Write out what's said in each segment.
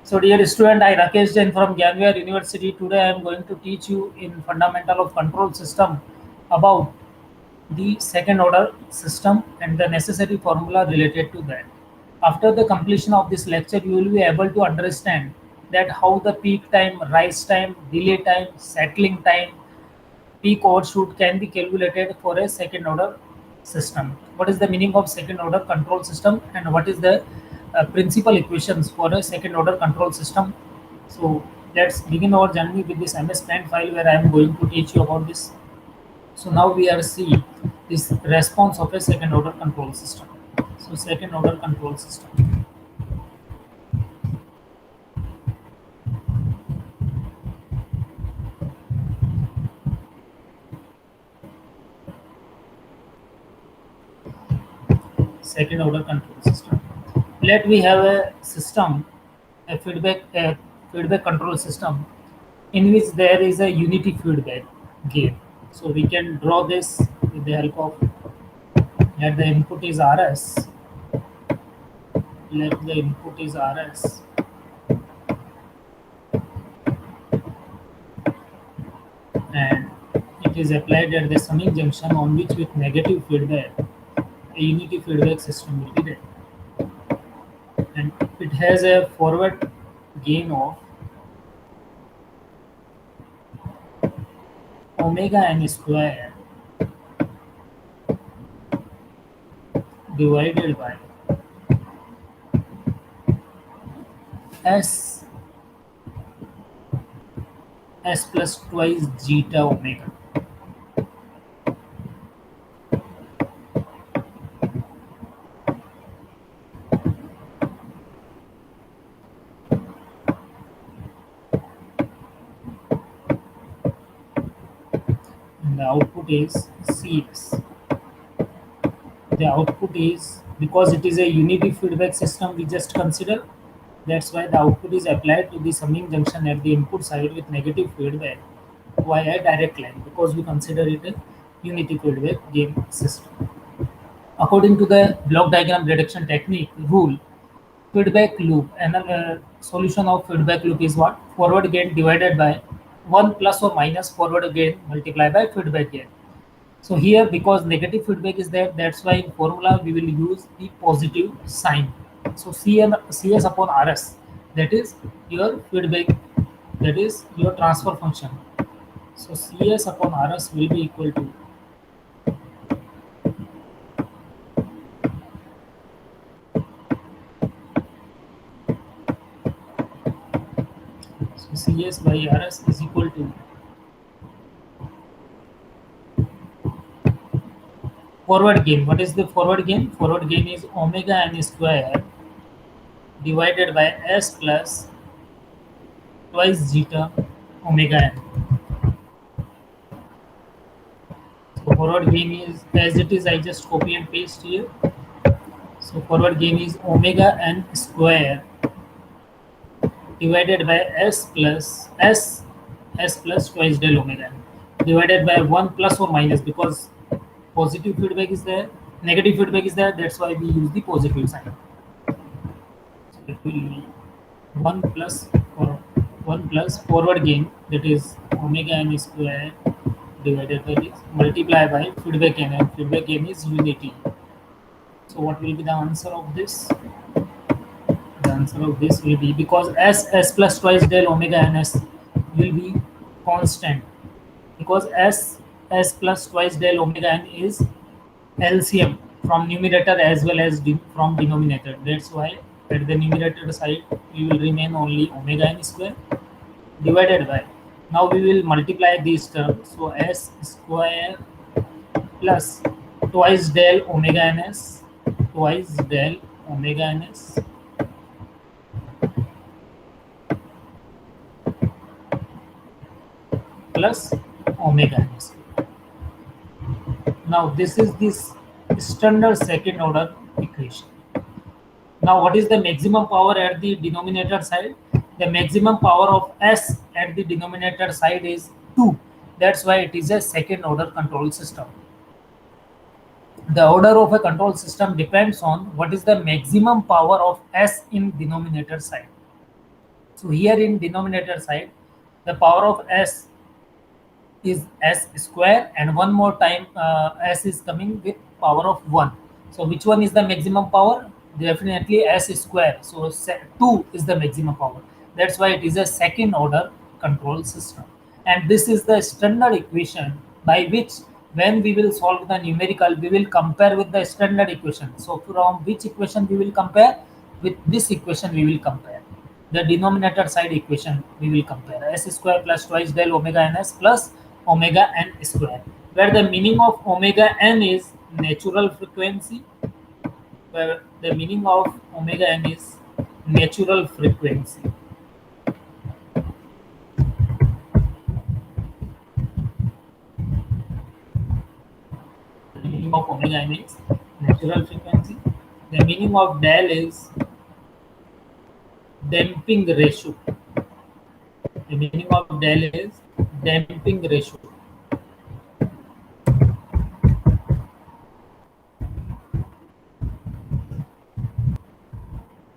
So dear student, I Rakesh Jain from Gyanwar University. Today I am going to teach you in fundamental of control system about the second order system and the necessary formula related to that. After the completion of this lecture, you will be able to understand that how the peak time, rise time, delay time, settling time, peak overshoot can be calculated for a second order system. What is the meaning of second order control system and what is the principal equations for a second order control system? So let's begin our journey with this MS Paint file where I am going to teach you about this. So now we are seeing this response of a second order control system. So second order control system. Second order control system. Let we have a system, a feedback control system in which there is a unity feedback gain. So we can draw this with the help of, let the input is RS, let the input is RS, and it is applied at the summing junction on which with negative feedback a unity feedback system will be there, and it has a forward gain of omega n square divided by s plus twice zeta omega. And the output is CS. The output is, because it is a unity feedback system we just consider, that's why the output is applied to the summing junction at the input side with negative feedback via direct line, because we consider it a unity feedback gain system. According to the block diagram reduction technique rule, feedback loop and solution of feedback loop is what? Forward gain divided by 1 plus or minus forward gain multiplied by feedback gain. So here, because negative feedback is there, that's why in formula we will use the positive sign. So CS upon RS, that is your feedback, that is your transfer function. So CS upon RS will be equal to CS by RS is equal to forward gain. What is the forward gain? Forward gain is omega n square divided by S plus twice zeta omega n. So forward gain is, as it is, I just copy and paste here. So forward gain is omega n square divided by S plus twice del omega n divided by 1 plus or minus, because positive feedback is there, negative feedback is there, that's why we use the positive sign. So it will be 1 plus or 1 plus forward gain, that is omega n square divided by this, multiply by feedback n, and feedback gain is unity. So what will be the answer of this? The answer of this will be, because S plus twice del omega ns will be constant, because S plus twice del omega n is LCM from numerator as well as from denominator. That's why at the numerator side we will remain only omega n square divided by, now we will multiply these terms, so S square plus twice del omega ns, twice del omega ns plus omega n square. Now this is this standard second order equation. Now what is the maximum power at the denominator side? The maximum power of S at the denominator side is 2. That's why it is a second order control system. The order of a control system depends on what is the maximum power of S in denominator side. So here in denominator side, the power of s is s square, and one more time s is coming with power of 1. So which one is the maximum power? Definitely s square. So 2 is the maximum power. That's why it is a second order control system. And this is the standard equation by which when we will solve the numerical, we will compare with the standard equation. So from which equation we will compare? With this equation we will compare. The denominator side equation we will compare s square plus twice del omega ns plus omega n square, where the meaning of omega n is natural frequency, where the meaning of omega n is natural frequency. The meaning of omega n is natural frequency. The meaning of del is damping ratio. The meaning of del is damping ratio.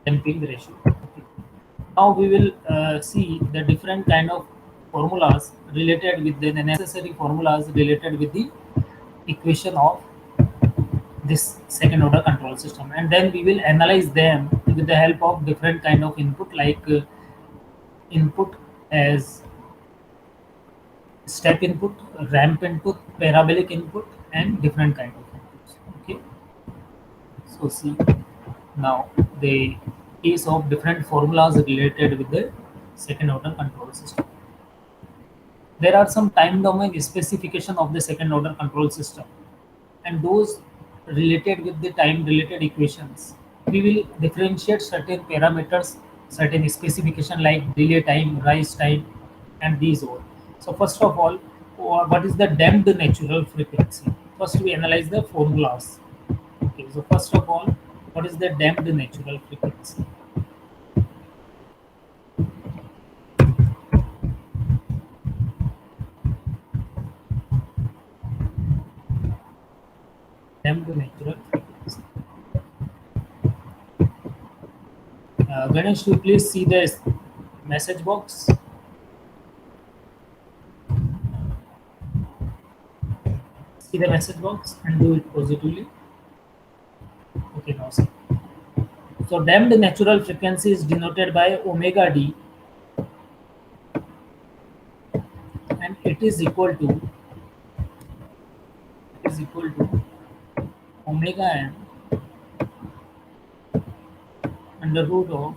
Damping ratio. Okay. Now we will see the different kind of formulas related with the necessary formulas related with the equation of this second order control system, and then we will analyze them with the help of different kind of input, like input as step input, ramp input, parabolic input, and different kind of inputs. Okay, so see now the case of different formulas related with the second order control system. There are some time domain specification of the second order control system, and those related with the time related equations. We will differentiate certain parameters, certain specification like delay time, rise time, and these all. So first of all, what is the damped natural frequency? First we analyze the formulas. Okay, so first of all, what is the damped natural frequency? Damped natural frequency. Ganesh, you please see the message box. See the message box and do it positively. Okay, now see. So damped natural frequency is denoted by omega d, and it is equal to omega n under root of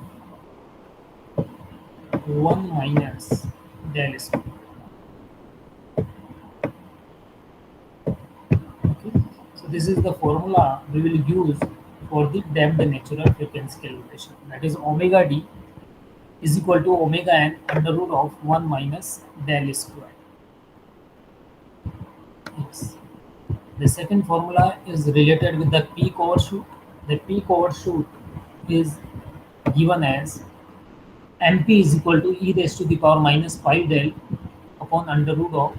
1 minus del square. Okay, so this is the formula we will use for the damped natural frequency calculation. That is omega d is equal to omega n under root of 1 minus del square. Yes. The second formula is related with the peak overshoot. The peak overshoot is given as mp is equal to e raised to the power minus pi del upon under root of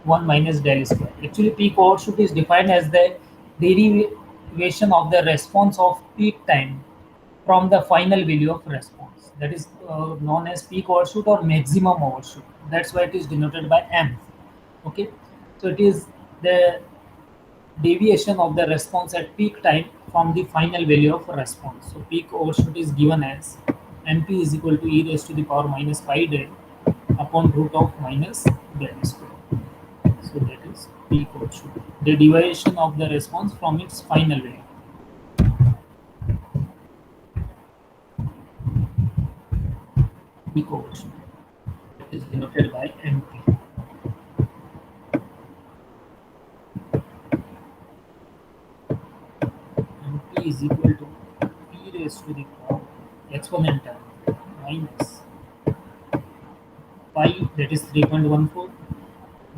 1 minus del square. Actually, peak overshoot is defined as the derivation of the response of peak time from the final value of response. That is known as peak overshoot or maximum overshoot. That's why it is denoted by m. Okay, so it is the deviation of the response at peak time from the final value of response. So peak overshoot is given as mp is equal to e raised to the power minus pi del upon root of minus del square. So that is peak overshoot, the deviation of the response from its final value. Peak overshoot, that is denoted by mp. mp is equal to e raised to the power exponential minus pi, that is 3.14,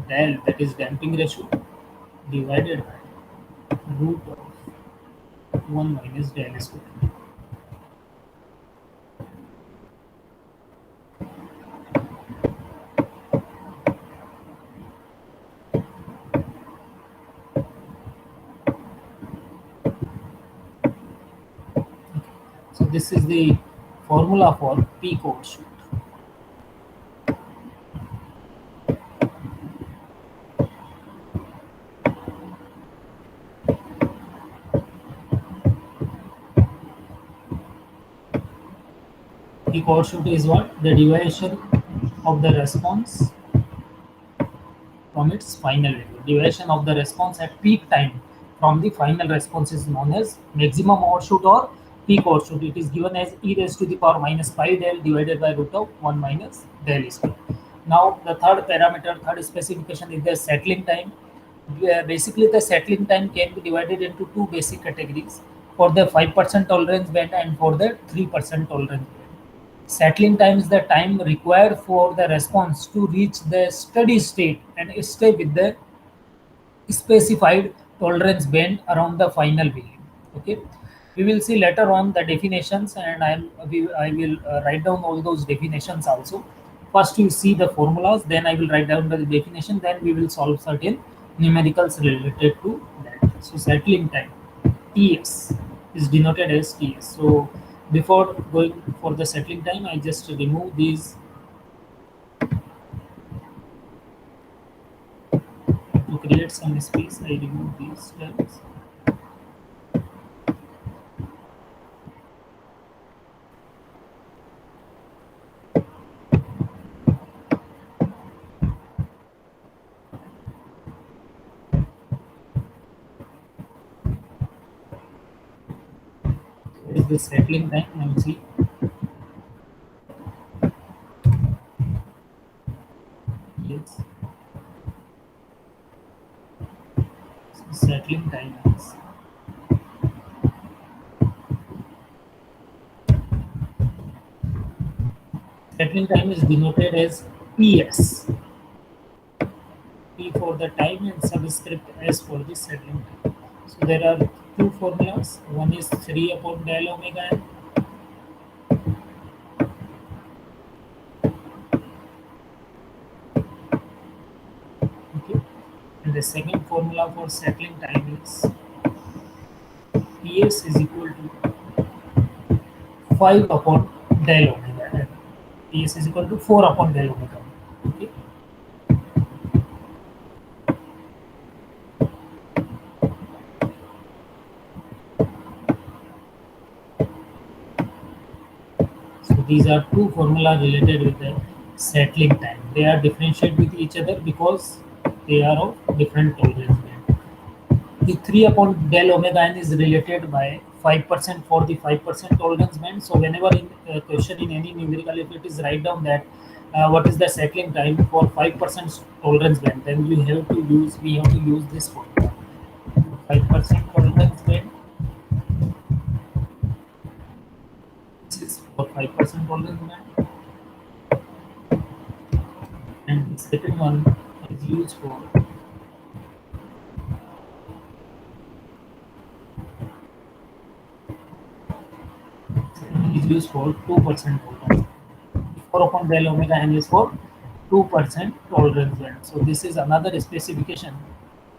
del, that is damping ratio, divided by root of 1 minus del square. So this is the formula for peak overshoot. Peak overshoot is what? The deviation of the response from its final value. Deviation of the response at peak time from the final response is known as maximum overshoot or peak overshoot. It is given as e raised to the power minus pi del divided by root of 1 minus del square. Now, the third parameter, third specification is the settling time. Basically, the settling time can be divided into two basic categories for the 5% tolerance band and for the 3% tolerance band. Settling time is the time required for the response to reach the steady state and stay with the specified tolerance band around the final value. Okay, we will see later on the definitions, and I will write down all those definitions also. First, you see the formulas, then I will write down the definition, then we will solve certain numericals related to that. So, settling time TS is denoted as TS. So, before going for the settling time, I just remove these to create some space. I remove these terms. Is the settling time? Now see. Yes. So settling time is denoted as PS. P for the time and subscript S for the settling time. So there are two formulas. One is 3 upon del omega n. Okay. And the second formula for settling time is PS is equal to 5 upon del omega n. PS is equal to 4 upon del omega n. Okay. So these are two formulas related with the settling time. They are differentiated with each other because they are of different tolerance band. The 3 upon del omega n is related by 5% for the 5% tolerance band. So whenever in a question in any numerical, if it is write down that what is the settling time for 5% tolerance band, then we have to use this formula. 5% tolerance band. This is for 5% tolerance band, and the second one is used for is used for 2% tolerance. 4 upon del omega n is for 2% tolerance band. So this is another specification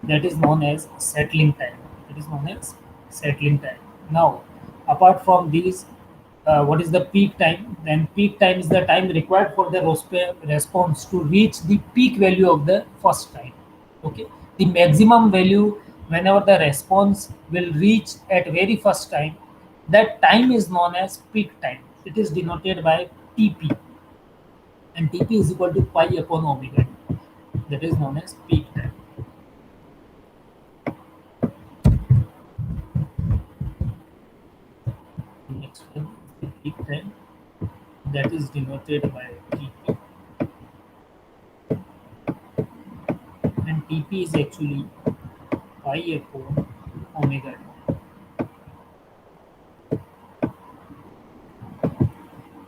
that is known as settling time. It is known as settling time. Now, apart from these, what is the peak time? Then peak time is the time required for the response to reach the peak value of the first time. Okay, the maximum value whenever the response will reach at very first time, that time is known as peak time. It is denoted by TP, and TP is equal to pi upon omega t. That is known as peak time. Next one is the peak time, that is denoted by TP, and TP is actually pi upon omega t.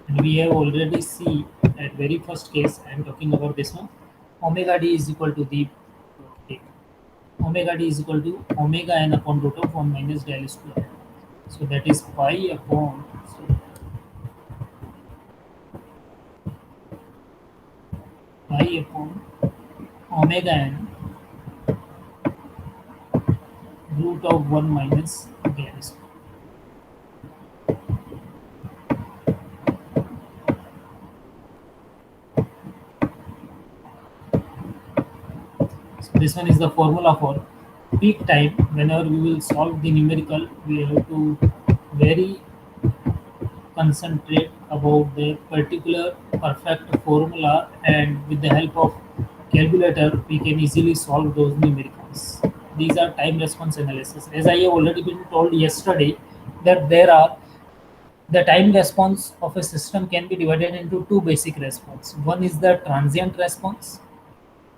And we have already seen at very first case, I am talking about this one, omega d is equal to the omega d is equal to omega n upon root of 1 minus del square. So that is pi upon omega n root of 1 minus del square. So this one is the formula for peak time. Whenever we will solve the numerical, we have to very concentrate about the particular perfect formula, and with the help of calculator we can easily solve those numericals. These are time response analysis. As I have already been told yesterday, that there are the time response of a system can be divided into two basic response. One is the transient response,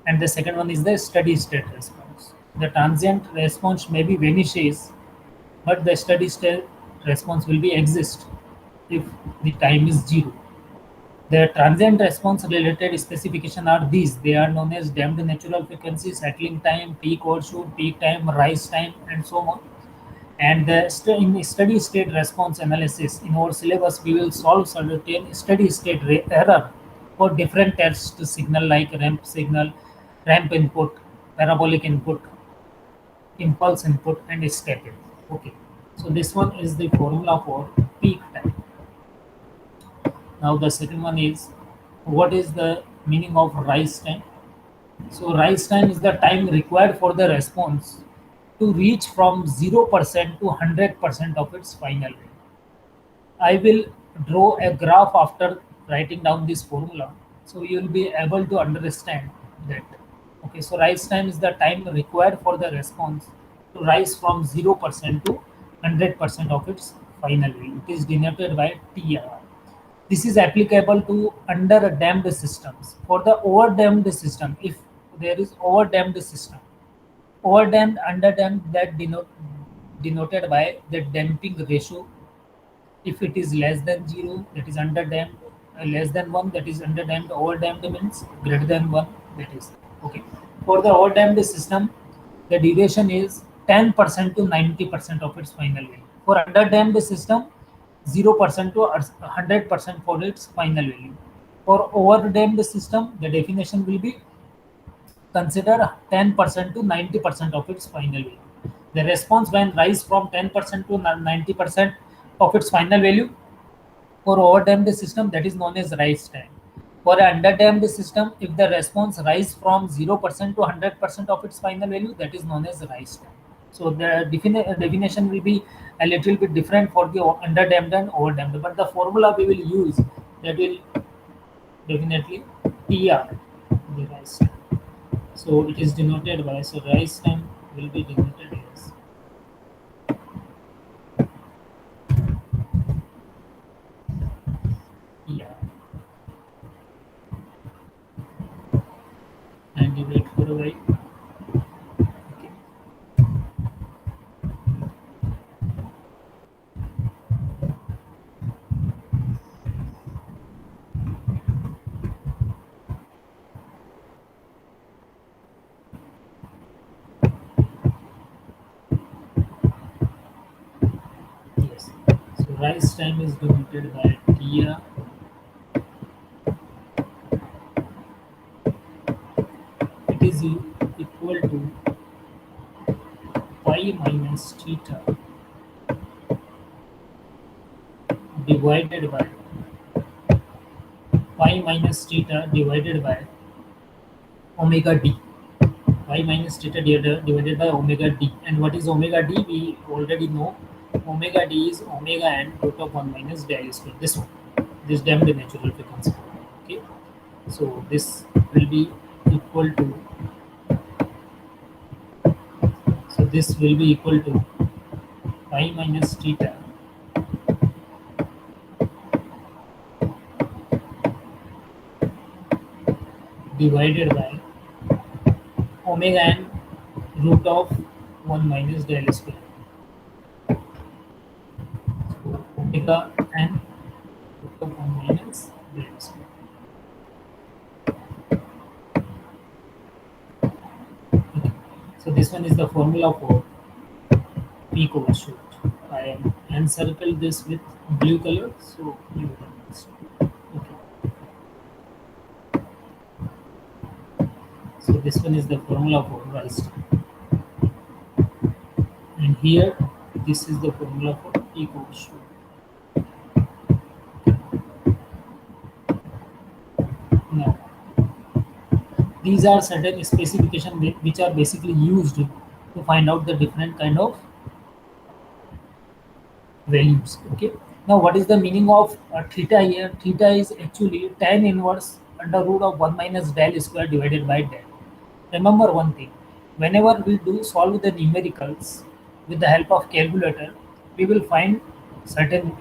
and the second one is the steady state response. The transient response maybe vanishes, but the steady state response will be exist if the time is zero. The transient response related specification are these. They are known as damped natural frequency, settling time, peak overshoot, peak time, rise time, and so on. And in the steady state response analysis, in our syllabus, we will solve certain steady state error for different test signal like ramp signal, ramp input, parabolic input, impulse input, and step input. Okay, so this one is the formula for peak time. Now the second one is, what is the meaning of rise time? So rise time is the time required for the response to reach from 0% to 100% of its final value. I will draw a graph after writing down this formula, so you will be able to understand that. Okay, so rise time is the time required for the response to rise from 0% to 100% of its final value. It is denoted by TR. This is applicable to under damped systems. For the over damped system, if there is over damped system, over damped, under damped, that denoted by the damping ratio. If it is less than 0, that is under damped, less than 1, that is under damped, over damped means greater than 1, that is okay. For the over damped system, the duration is 10% to 90% of its final value. For under damped system, 0% to 100% for its final value. For over damped system, the definition will be consider 10% to 90% of its final value. The response when rise from 10% to 90% of its final value for overdamped system, that is known as rise time. For an underdamped system, if the response rise from 0% to 100% of its final value, that is known as rise time. So the definition will be a little bit different for the underdamped and overdamped, but the formula we will use, that will definitely TR, the rise time. So it is denoted by, so rise time will be denoted as TR. And you wait for a while. Okay. Yes. So rise time is denoted by TR. It is equal to pi minus theta divided by pi minus theta divided by omega d. Pi minus theta divided by omega d. And what is omega d? We already know. Omega d is omega n root of 1 minus del square. This one, this damped natural frequency. Okay, so this will be equal to, so this will be equal to pi minus theta divided by omega n root of 1 minus del square. So omega n root of 1 minus del square. Okay. So this one is the formula for peak overshoot. I am encircle this with blue color, so you will understand. Okay. So this one is the formula for rise time. And here, this is the formula for peak overshoot. Now, these are certain specifications which are basically used to find out the different kind of values. Okay, Now, what is the meaning of theta here? Theta is actually tan inverse under root of 1 minus del square divided by del. Remember one thing, whenever we do solve the numericals with the help of calculator, we will find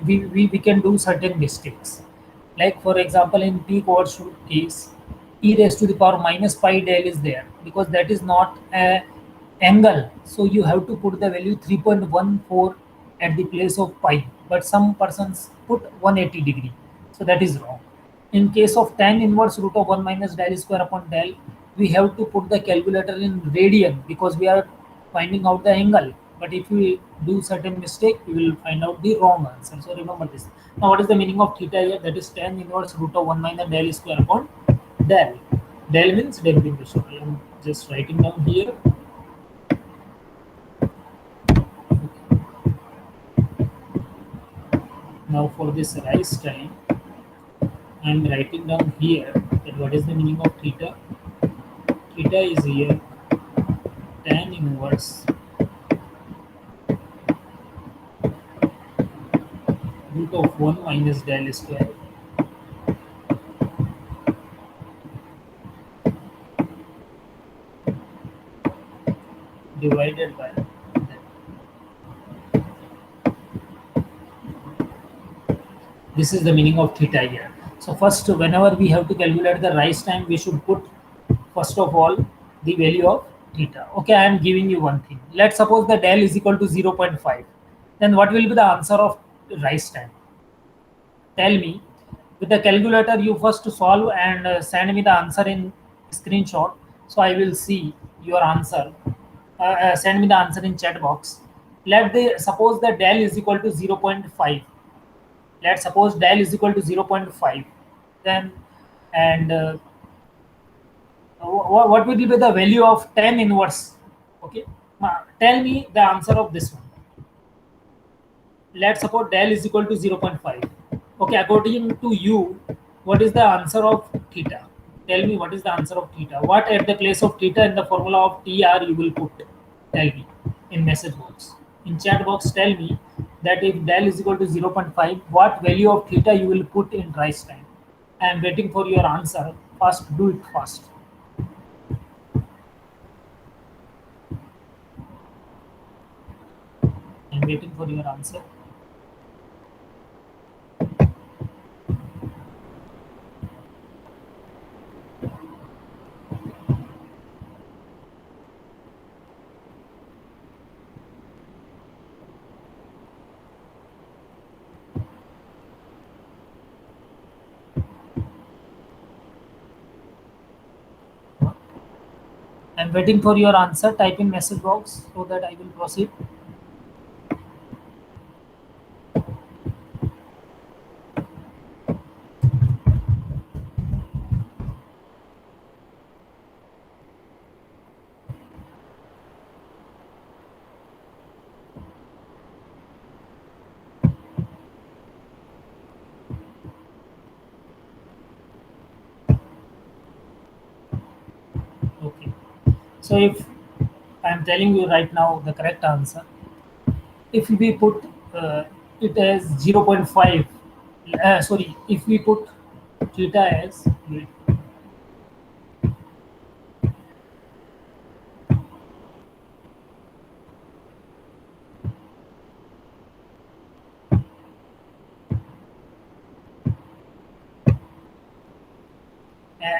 we can do certain mistakes. Like for example, in peak overshoot case, e raised to the power minus pi del is there because that is not a angle. So you have to put the value 3.14 at the place of pi. But some persons put 180 degree. So that is wrong. In case of tan inverse root of 1 minus del square upon del, we have to put the calculator in radian because we are finding out the angle. But if we do certain mistake, we will find out the wrong answer. So remember this. Now what is the meaning of theta here? That is tan inverse root of 1 minus del square upon del. Del means damping pressure. I am just writing down here. Now for this rise time, I am writing down here that what is the meaning of theta. Theta is here tan inverse root of 1 minus del square divided by del. This is the meaning of theta here. So first, whenever we have to calculate the rise time, we should put first of all the value of theta. Okay, I am giving you one thing. Let's suppose the del is equal to 0.5. Then what will be the answer of rise time? Tell me. With the calculator, you first solve and send me the answer in screenshot. So I will see your answer. Send me the answer in chat box. Let the suppose the del is equal to 0.5. Let's suppose del is equal to 0.5. Then and what will be the value of tan inverse? Okay, tell me the answer of this one. Let's suppose del is equal to 0.5. Okay, according to you, what is the answer of theta? Tell me what is the answer of theta. What at the place of theta in the formula of TR you will put? Tell me in message box. In chat box, tell me that if del is equal to 0.5, what value of theta you will put in rise time. I am waiting for your answer. Fast, do it fast. I am waiting for your answer. I'm waiting for your answer. Type in message box so that I will proceed. Okay. So if I'm telling you right now the correct answer, if we put it as 0.5, sorry, if we put theta as, wait,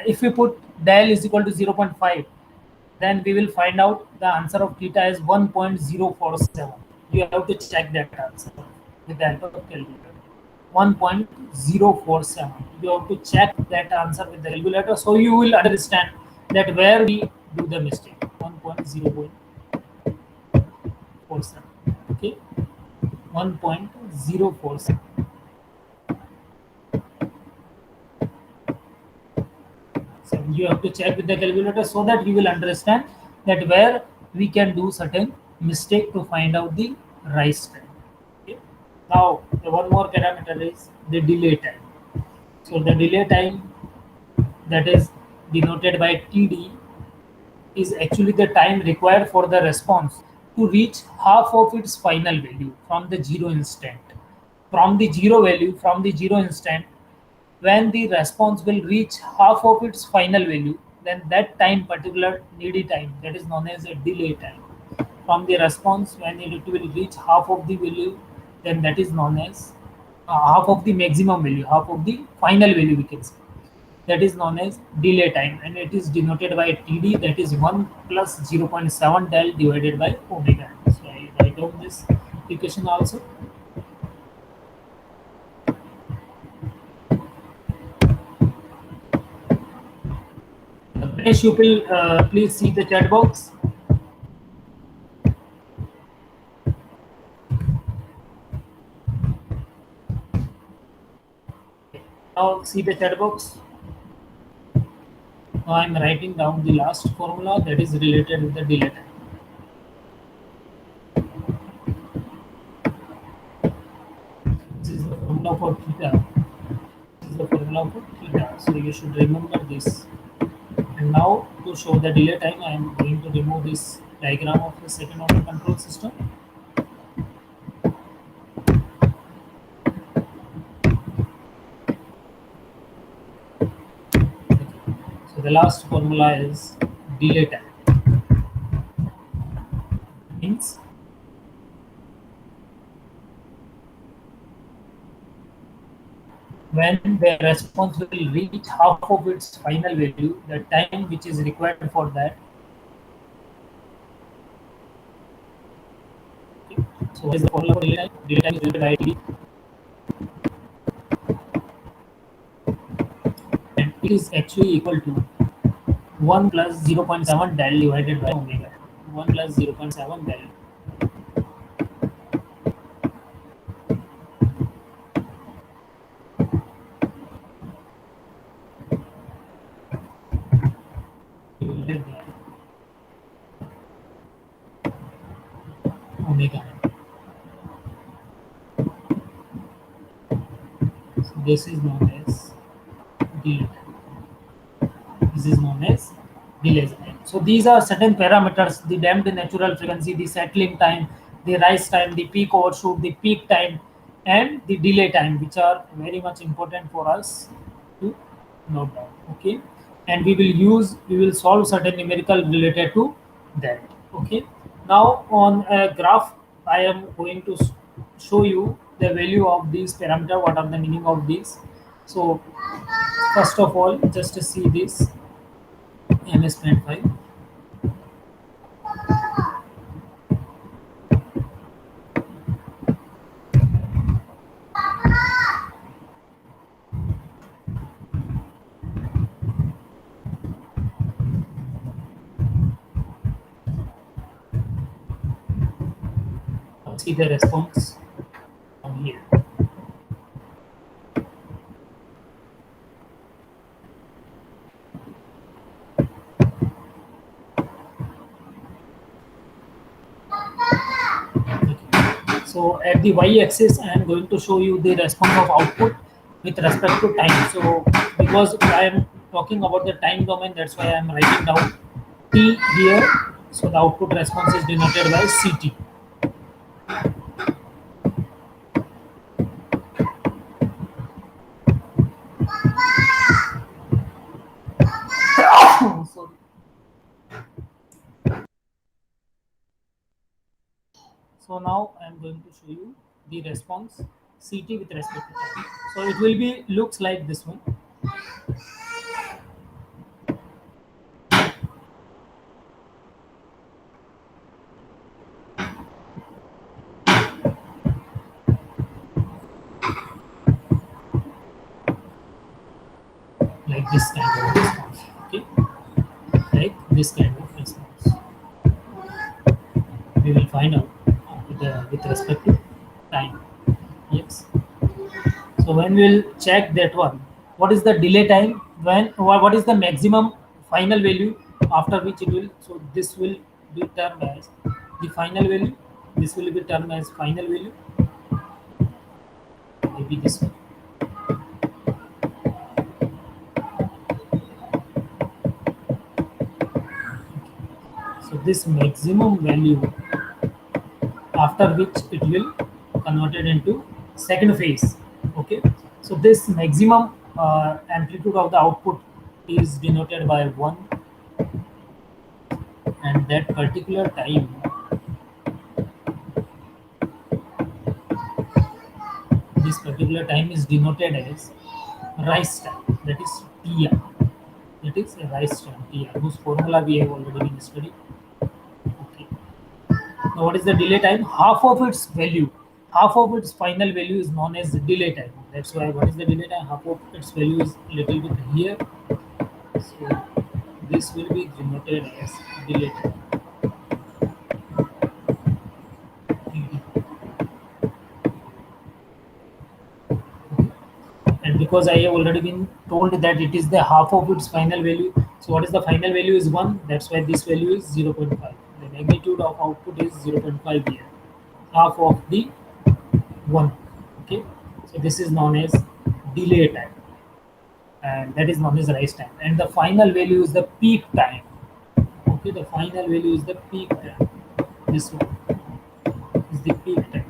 if we put del is equal to 0.5, then we will find out the answer of theta is 1.047. You have to check that answer with the help of calculator. 1.047. You have to check that answer with the calculator, so you will understand that where we do the mistake. 1.047. Okay, 1.047. So you have to check with the calculator so that you will understand that where we can do certain mistake to find out the rise time. Okay. Now the one more parameter is the delay time. So the delay time, that is denoted by TD, is actually the time required for the response to reach half of its final value from the zero instant. from the zero value, from the zero instant, when the response will reach half of its final value, then that time, particular needy time, that is known as a delay time. From the response, when it will reach half of the value, then that is known as half of the maximum value, half of the final value, we can say. That is known as delay time, and it is denoted by TD, that is 1 plus 0.7 del divided by omega. So I write down this equation also. Ganesh, you will please see the chat box. Now see the chat box. Now I am writing down the last formula that is related with the delay time. This is the formula for theta. This is the formula for theta. So you should remember this. And now to show the delay time, I am going to remove this diagram of the second order control system. So the last formula is delay time. Means when the response will reach half of its final value, the time which is required for that. Okay. So what is the formula for delay time? Delay time is divided by T, and it is actually equal to 1 plus 0.7 del divided by omega. 1 plus 0.7 del. Divided by omega. So this is known as delay time. This is known as delay time. So these are certain parameters: the damped natural frequency, the settling time, the rise time, the peak overshoot, the peak time, and the delay time, which are very much important for us to note down. Okay, and we will solve certain numerical related to that. Okay, now on a graph, I am going to show you the value of these parameter. What are the meaning of these? So first of all, just to see this MS Paint file. See the response from here. Okay. So at the y-axis, I am going to show you the response of output with respect to time. So because I am talking about the time domain, that's why I am writing down T here. So the output response is denoted by CT. Sorry. So now I am going to show you the response CT with respect to time. So it will be looks like this one. Like this kind of response. Okay, like this kind of response. We will find out with respect to time. Yes. So when we'll check that one, what is the delay time? What is the maximum final value after which it will? So this will be termed as the final value. This will be termed as final value. Maybe this one. So this maximum value after which it will converted into second phase. Okay, so this maximum amplitude of the output is denoted by 1, and that particular time, this particular time is denoted as rise time, that is TR. That is a rise time TR, whose formula we have already been studied. Okay. Now, what is the delay time? Half of its value, half of its final value is known as delay time. That's why what is the delay time? Half of its value is little bit here. So this will be denoted as delay time. TD. And because I have already been told that it is the half of its final value, so what is the final value is 1, that's why this value is 0.5. The magnitude of output is 0.5 here, half of the 1. Okay, so this is known as delay time, and that is known as rise time, and the final value is the peak time. Okay, the final value is the peak time. This one is the peak time,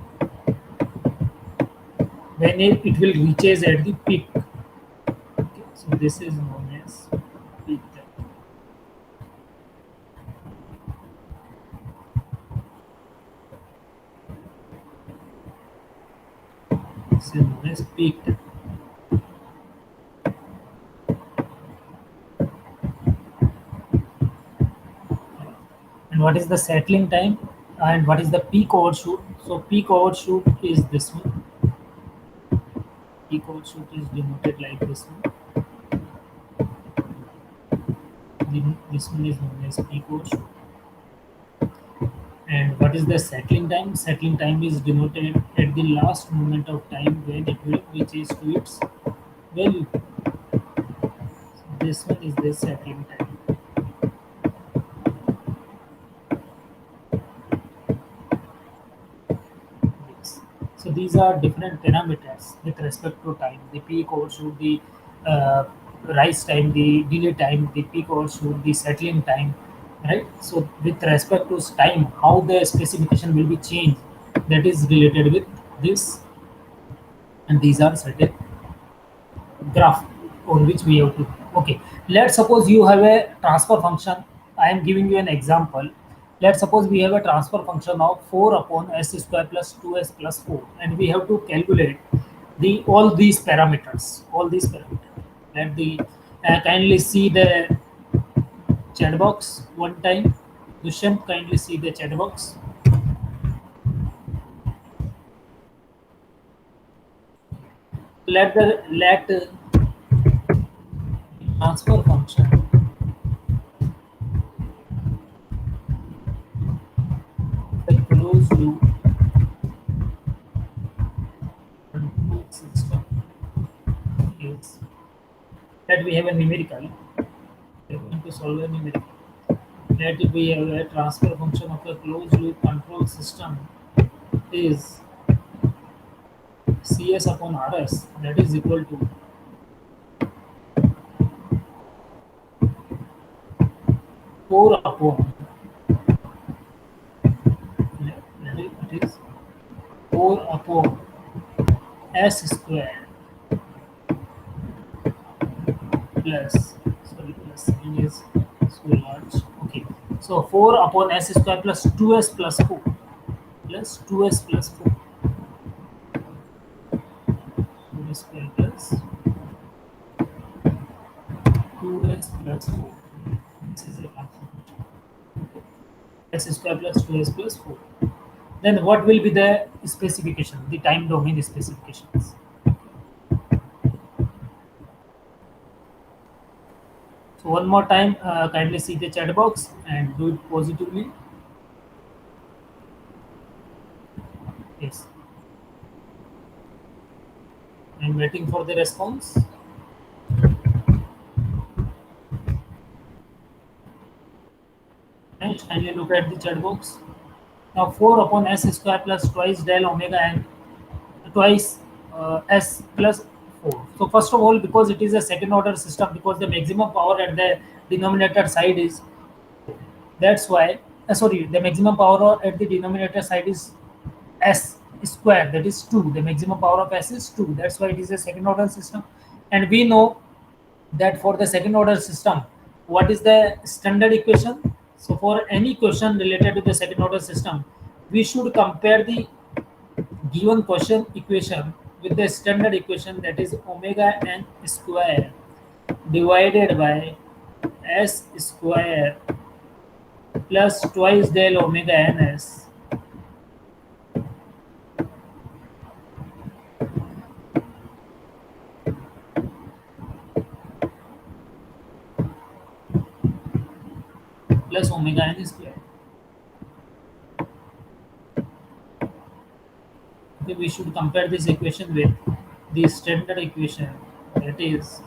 when it will reaches at the peak. Okay, so this is known as peak time. This is known as peak time. And what is the settling time, and what is the peak overshoot? So peak overshoot is this one. Peak overshoot is denoted like this one. This one is known as peak overshoot. And what is the settling time? Settling time is denoted at the last moment of time when it will reaches to its value. So this one is the settling time. Yes. So these are different parameters with respect to time. The peak overshoot, the rise time, the delay time, the peak overshoot, the settling time, right? So with respect to time, how the specification will be changed, that is related with this, and these are certain graph on which we have to. Okay, let's suppose you have a transfer function. I am giving you an example. Let's suppose we have a transfer function of 4 upon s square plus 2s plus 4, and we have to calculate the all these parameters, let the kindly see the chat box one time. Dushyant, kindly see the chat box. Let transfer function the closed loop control system is that we have a numerical. We are going to solve a numerical. Let we have a transfer function of a closed loop control system is Cs upon Rs, that is equal to 4 upon, it is 4 upon s square plus, sorry, plus sign is so large. Okay, so 4 upon s square plus 2s plus 4 plus 2s plus 4, 2s square plus 2s plus 4. This is a s square plus 2s plus 4. Then what will be the specification, the time domain specifications? So one more time, kindly see the chat box and do it positively. Yes. I'm waiting for the response. And kindly look at the chat box. Now 4 upon s square plus twice del omega and twice s plus 4. So first of all, because it is a second order system, because the maximum power at the denominator side is, that's why, sorry, the maximum power at the denominator side is s, square, that is 2. The maximum power of s is 2. That's why it is a second order system. And we know that for the second order system, what is the standard equation? So for any question related to the second order system, we should compare the given question equation with the standard equation, that is omega n square divided by s square plus twice del omega ns plus omega n square. Okay, we should compare this equation with the standard equation, that is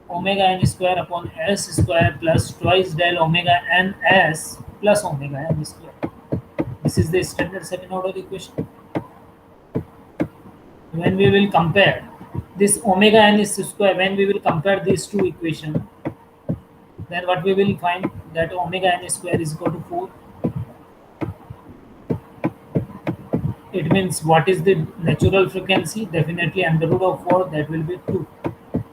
omega n square upon s square plus twice del omega n s plus omega n square. This is the standard second order equation. When we will compare this omega n is square, when we will compare these two equations, then what we will find, that omega n square is equal to 4. It means what is the natural frequency? Definitely under root of 4, that will be 2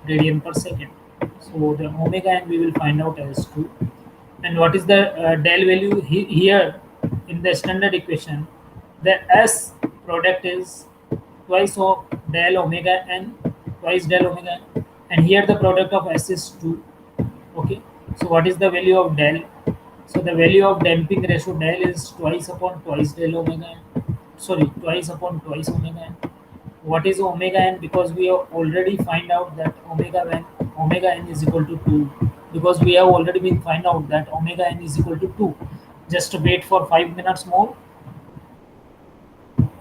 radian per second. So the omega n we will find out as 2. And what is the del value here in the standard equation? The s product is twice of del omega n, twice del omega n, and here the product of s is 2. Okay, so what is the value of del? So the value of damping ratio del is twice upon twice del omega n. Sorry, twice upon twice omega n. What is omega n? Because we have already find out that omega n is equal to 2. Because we have already been find out that omega n is equal to 2. Just wait for 5 minutes more.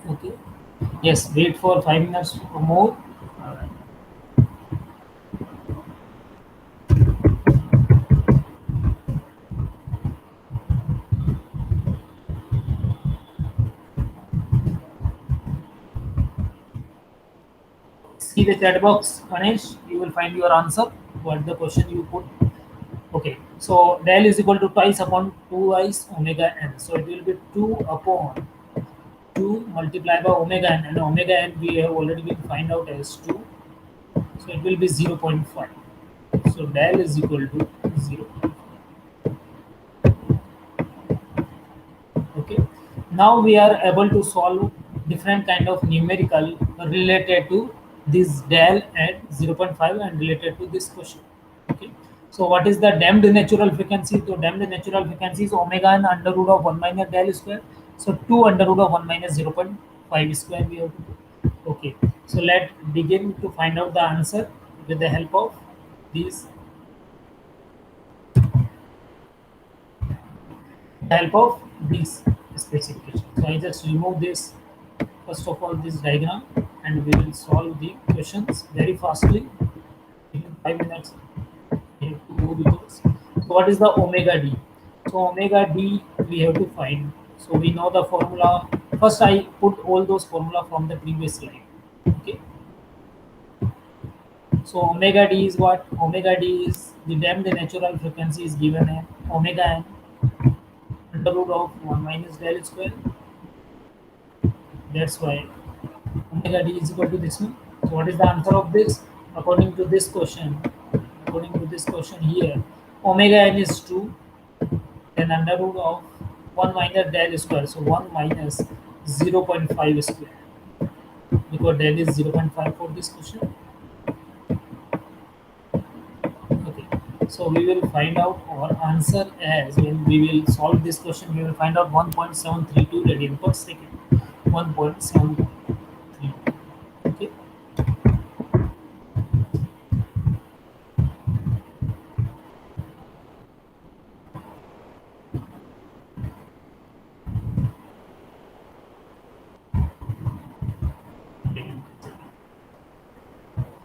Okay. Yes, wait for 5 minutes more. Alright. See the chat box, Ganesh. You will find your answer. What the question you put. Okay, so del is equal to twice upon 2 omega n. So it will be 2 upon 2 multiplied by omega n, and omega n we have already been find out as 2. So it will be 0.5. So del is equal to 0. Okay. Now we are able to solve different kind of numerical related to this del at 0.5 and related to this question. Okay. So what is the damped natural frequency? So damped natural frequency is omega n under root of 1 minus del square. So 2 under root of 1 minus 0.5 square we have to do. Okay. So let's begin to find out the answer with the help of these specification. So I just remove this, first of all, this diagram, and we will solve the questions very fastly in 5 minutes. We have to do because, so what is the omega d? So omega d we have to find. So we know the formula. First I put all those formula from the previous slide. Okay. So omega d is what? Omega d is the damped natural frequency is given at omega n under root of 1 minus del square. That's why omega d is equal to this one. So what is the answer of this? According to this question here, omega n is 2, then under root of 1 minus del square. So 1 minus 0.5 square, because del is 0.5 for this question. Okay, so we will find out our answer as, when we will solve this question, we will find out 1.732 radian per second. 1.732. Okay.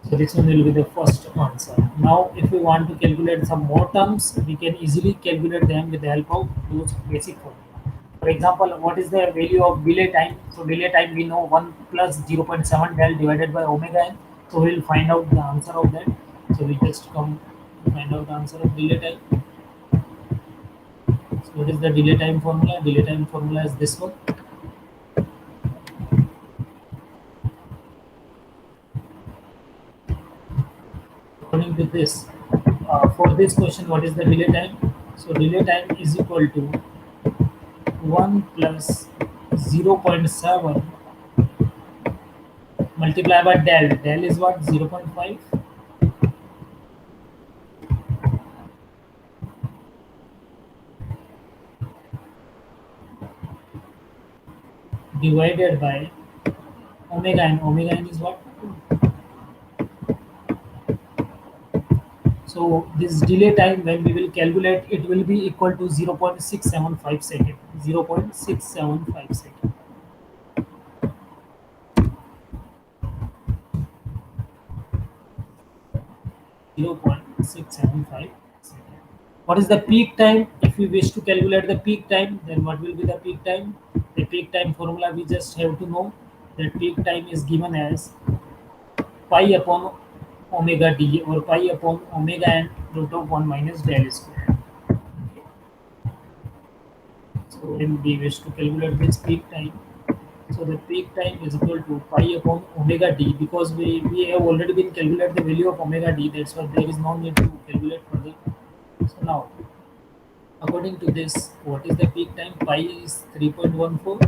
So this one will be the first answer. Now, if we want to calculate some more terms, we can easily calculate them with the help of those basic formula. For example, what is the value of delay time? So delay time we know 1 plus 0.7 del divided by omega n. So we will find out the answer of that. So we just come to find out the answer of delay time. So what is the delay time formula? Delay time formula is this one. according to this, for this question, what is the delay time? So delay time is equal to 1 plus 0.7 multiplied by del. Del is what? 0.5 divided by omega n. Omega n is what? So this delay time, when we will calculate, it will be equal to 0.675 second. 0.675 second. 0.675 second. What is the peak time? If we wish to calculate the peak time, then what will be the peak time? The peak time formula, we just have to know that peak time is given as pi upon omega d, or pi upon omega n root of 1 minus del square. Okay. So when we wish to calculate this peak time, so the peak time is equal to pi upon omega d, because we have already been calculated the value of omega d, that's why there is no need to calculate further. So now, according to this, what is the peak time? Pi is 3.14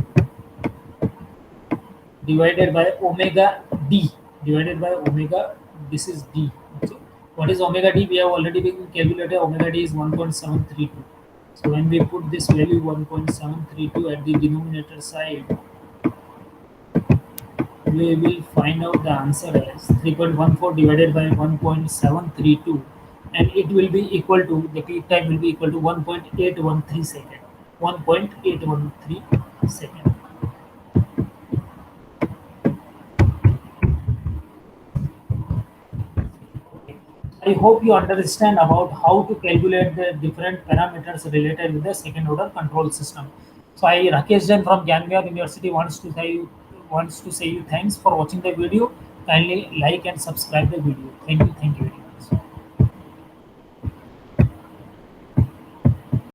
divided by omega d, divided by omega, this is d. Okay. What is omega d? We have already been calculated. Omega d is 1.732. So when we put this value 1.732 at the denominator side, we will find out the answer as 3.14 divided by 1.732, and it will be equal to, the peak time will be equal to 1.813 second. 1.813 second. I hope you understand about how to calculate the different parameters related with the second order control system. So I, Rakesh Jain from Gyanmiyar University, wants to say you thanks for watching the video. Kindly like and subscribe the video. Thank you. Thank you very much.